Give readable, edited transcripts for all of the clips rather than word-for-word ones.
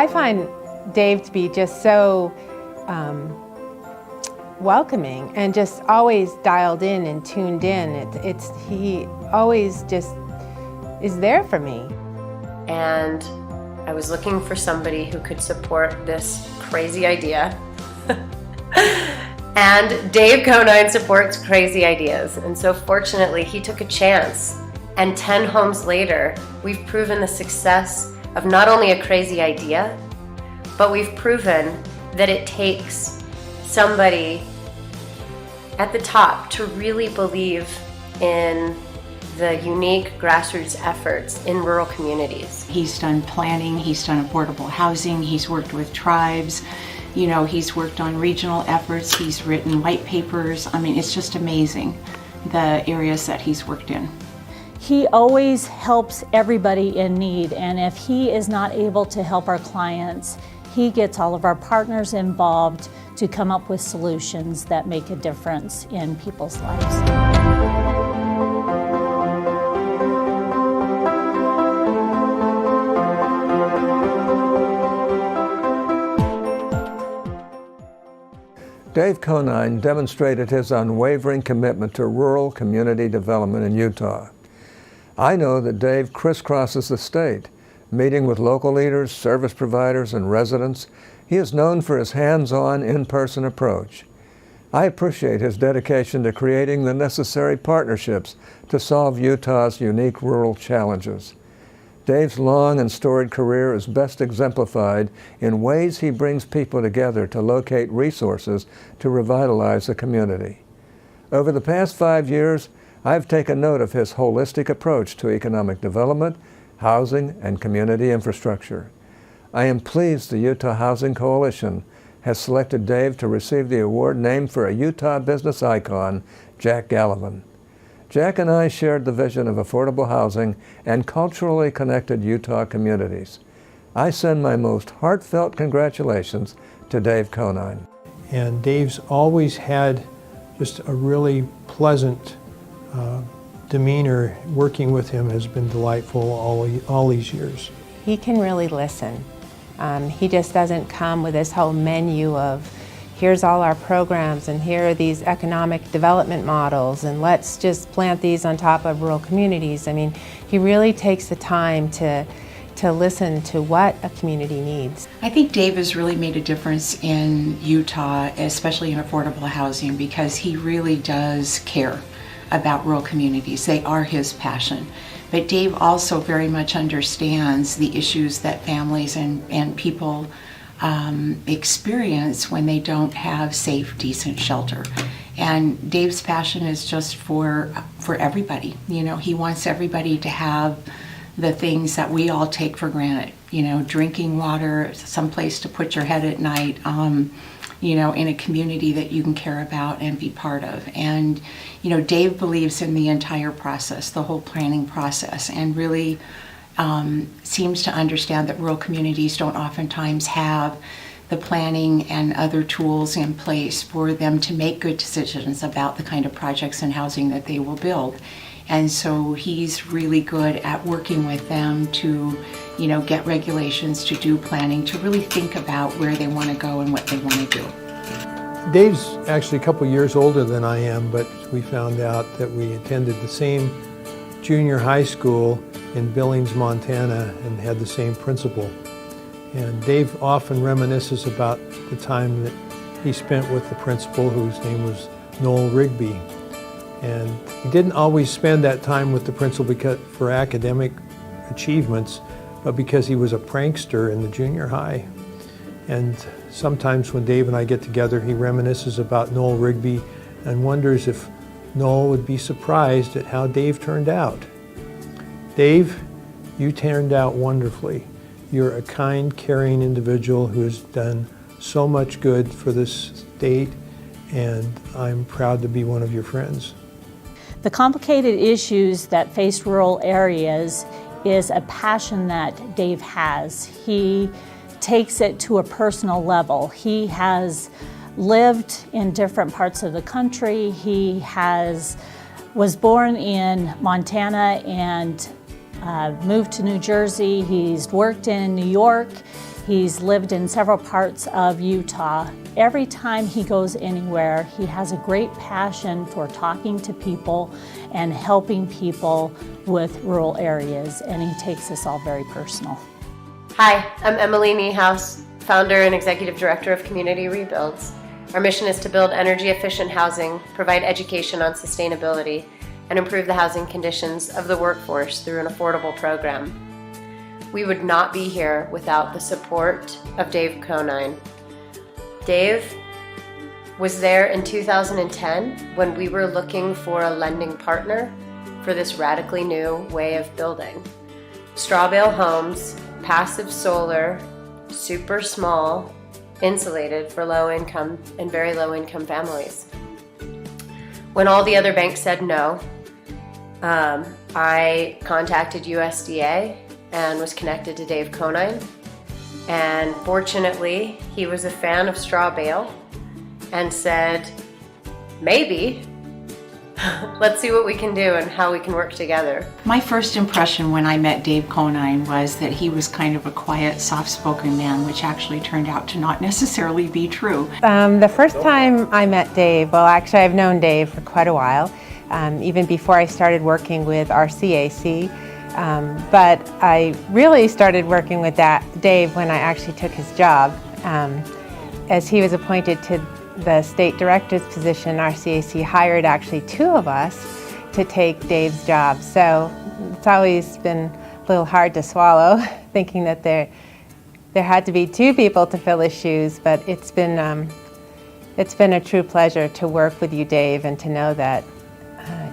I find Dave to be just so welcoming and just always dialed in and tuned in. He always just is there for me. And I was looking for somebody who could support this crazy idea. And Dave Conine supports crazy ideas. And so fortunately, he took a chance. And 10 homes later, we've proven the success of not only a crazy idea, but we've proven that it takes somebody at the top to really believe in the unique grassroots efforts in rural communities. He's done planning, he's done affordable housing, he's worked with tribes, you know, he's worked on regional efforts, he's written white papers. I mean, it's just amazing the areas that he's worked in. He always helps everybody in need, and if he is not able to help our clients, he gets all of our partners involved to come up with solutions that make a difference in people's lives. Dave Conine demonstrated his unwavering commitment to rural community development in Utah. I know that Dave crisscrosses the state, meeting with local leaders, service providers, and residents. He is known for his hands-on, in-person approach. I appreciate his dedication to creating the necessary partnerships to solve Utah's unique rural challenges. Dave's long and storied career is best exemplified in ways he brings people together to locate resources to revitalize the community. Over the past 5 years, I've taken note of his holistic approach to economic development, housing, and community infrastructure. I am pleased the Utah Housing Coalition has selected Dave to receive the award named for a Utah business icon, Jack Gallivan. Jack and I shared the vision of affordable housing and culturally connected Utah communities. I send my most heartfelt congratulations to Dave Conine. And Dave's always had just a really pleasant demeanor. Working with him has been delightful all these years. He can really listen. He just doesn't come with this whole menu of here's all our programs and here are these economic development models and let's just plant these on top of rural communities. I mean, he really takes the time to listen to what a community needs. I think Dave has really made a difference in Utah, especially in affordable housing, because he really does care about rural communities. They are his passion. But Dave also very much understands the issues that families and people experience when they don't have safe, decent shelter. And Dave's passion is just for everybody. You know, he wants everybody to have the things that we all take for granted. You know, drinking water, someplace to put your head at night, you know, in a community that you can care about and be part of. And, you know, Dave believes in the entire process, the whole planning process, and really seems to understand that rural communities don't oftentimes have the planning and other tools in place for them to make good decisions about the kind of projects and housing that they will build. And so he's really good at working with them to, you know, get regulations, to do planning, to really think about where they want to go and what they want to do. Dave's actually a couple years older than I am, but we found out that we attended the same junior high school in Billings, Montana, and had the same principal. And Dave often reminisces about the time that he spent with the principal, whose name was Noel Rigby. And he didn't always spend that time with the principal for academic achievements, but because he was a prankster in the junior high. And sometimes when Dave and I get together, he reminisces about Noel Rigby and wonders if Noel would be surprised at how Dave turned out. Dave, you turned out wonderfully. You're a kind, caring individual who has done so much good for this state, and I'm proud to be one of your friends. The complicated issues that face rural areas is a passion that Dave has. He takes it to a personal level. He has lived in different parts of the country. He was born in Montana and moved to New Jersey. He's worked in New York. He's lived in several parts of Utah. Every time he goes anywhere, he has a great passion for talking to people and helping people with rural areas, and he takes this all very personal. Hi, I'm Emily Niehaus, founder and executive director of Community Rebuilds. Our mission is to build energy-efficient housing, provide education on sustainability, and improve the housing conditions of the workforce through an affordable program. We would not be here without the support of Dave Conine. Dave was there in 2010 when we were looking for a lending partner for this radically new way of building. Straw bale homes, passive solar, super small, insulated for low income and very low income families. When all the other banks said no, I contacted USDA and was connected to Dave Conine. And fortunately, he was a fan of straw bale and said, maybe, let's see what we can do and how we can work together. My first impression when I met Dave Conine was that he was kind of a quiet, soft-spoken man, which actually turned out to not necessarily be true. The first time I met Dave, well, actually I've known Dave for quite a while, even before I started working with RCAC. But I really started working with Dave when I actually took his job. As he was appointed to the state director's position, RCAC hired actually two of us to take Dave's job. So it's always been a little hard to swallow, thinking that there had to be two people to fill his shoes. But it's been a true pleasure to work with you, Dave, and to know that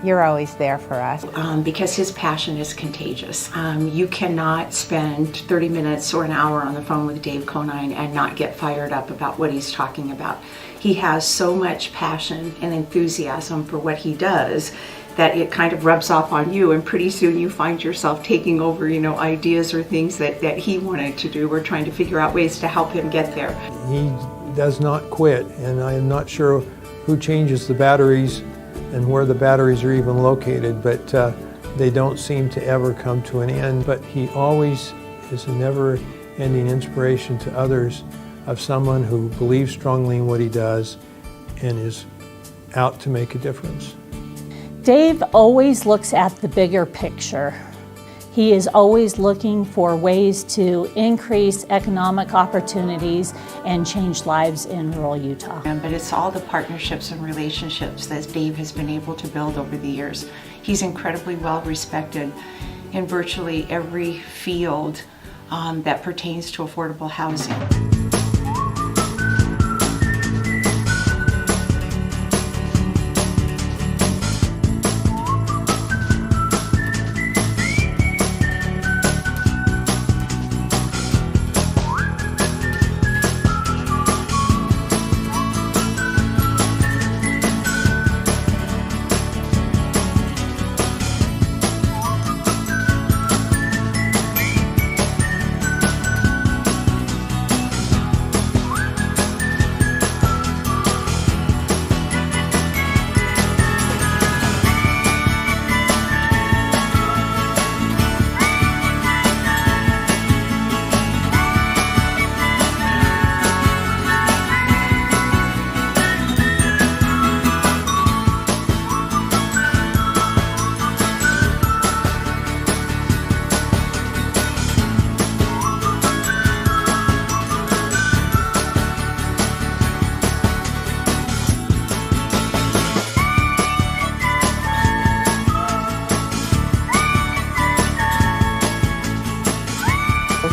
you're always there for us. Because his passion is contagious. You cannot spend 30 minutes or an hour on the phone with Dave Conine and not get fired up about what he's talking about. He has so much passion and enthusiasm for what he does that it kind of rubs off on you, and pretty soon you find yourself taking over, ideas or things that he wanted to do. We're trying to figure out ways to help him get there. He does not quit, and I am not sure who changes the batteries and where the batteries are even located, but they don't seem to ever come to an end. But he always is a never-ending inspiration to others, of someone who believes strongly in what he does and is out to make a difference. Dave always looks at the bigger picture. He is always looking for ways to increase economic opportunities and change lives in rural Utah. But it's all the partnerships and relationships that Dave has been able to build over the years. He's incredibly well respected in virtually every field that pertains to affordable housing.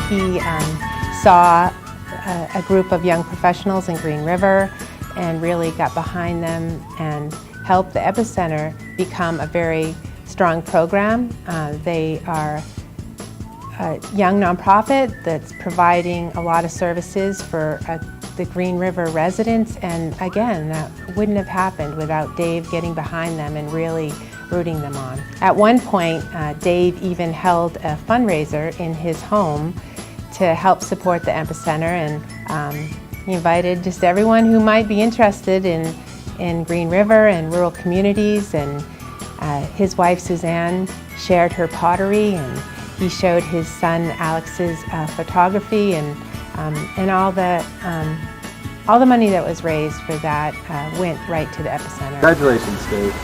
He saw a group of young professionals in Green River and really got behind them and helped the Epicenter become a very strong program. They are a young nonprofit that's providing a lot of services for the Green River residents, and again, that wouldn't have happened without Dave getting behind them and really rooting them on. At one point, Dave even held a fundraiser in his home to help support the Epicenter, and he invited just everyone who might be interested in Green River and rural communities, and his wife Suzanne shared her pottery, and he showed his son Alex's photography, and And all the money that was raised for that went right to the epicenter. Congratulations, Dave.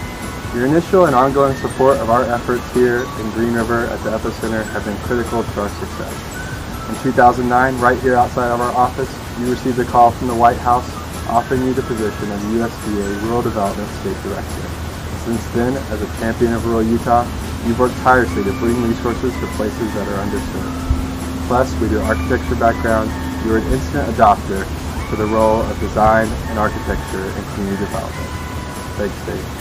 Your initial and ongoing support of our efforts here in Green River at the epicenter have been critical to our success. In 2009, right here outside of our office, you received a call from the White House offering you the position of USDA Rural Development State Director. Since then, as a champion of rural Utah, you've worked tirelessly to bring resources to places that are underserved. Plus, with your architecture background, you are an instant adopter for the role of design and architecture in community development. Thanks, Dave.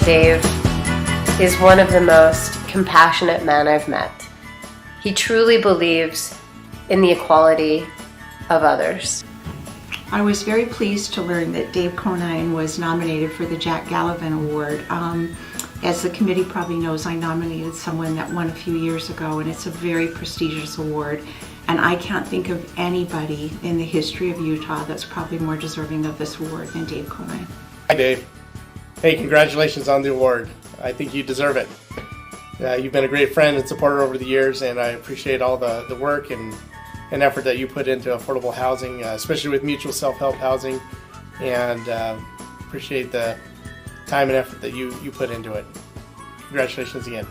Dave is one of the most compassionate men I've met. He truly believes in the equality of others. I was very pleased to learn that Dave Conine was nominated for the Jack Gallivan Award. As the committee probably knows, I nominated someone that won a few years ago, and it's a very prestigious award. And I can't think of anybody in the history of Utah that's probably more deserving of this award than Dave Conine. Hi, Dave. Hey, congratulations on the award. I think you deserve it. You've been a great friend and supporter over the years, and I appreciate all the work and effort that you put into affordable housing, especially with mutual self-help housing, and appreciate the time and effort that you put into it. Congratulations again.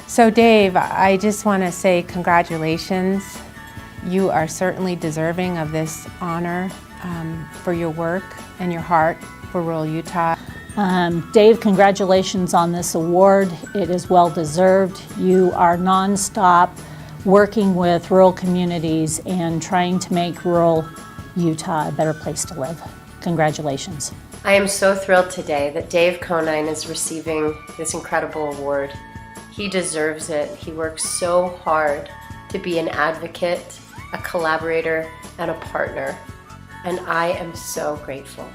So Dave, I just want to say congratulations. You are certainly deserving of this honor for your work and your heart for rural Utah. Dave, congratulations on this award. It is well deserved. You are nonstop working with rural communities and trying to make rural Utah a better place to live. Congratulations. I am so thrilled today that Dave Conine is receiving this incredible award. He deserves it. He works so hard to be an advocate, a collaborator, and a partner. And I am so grateful.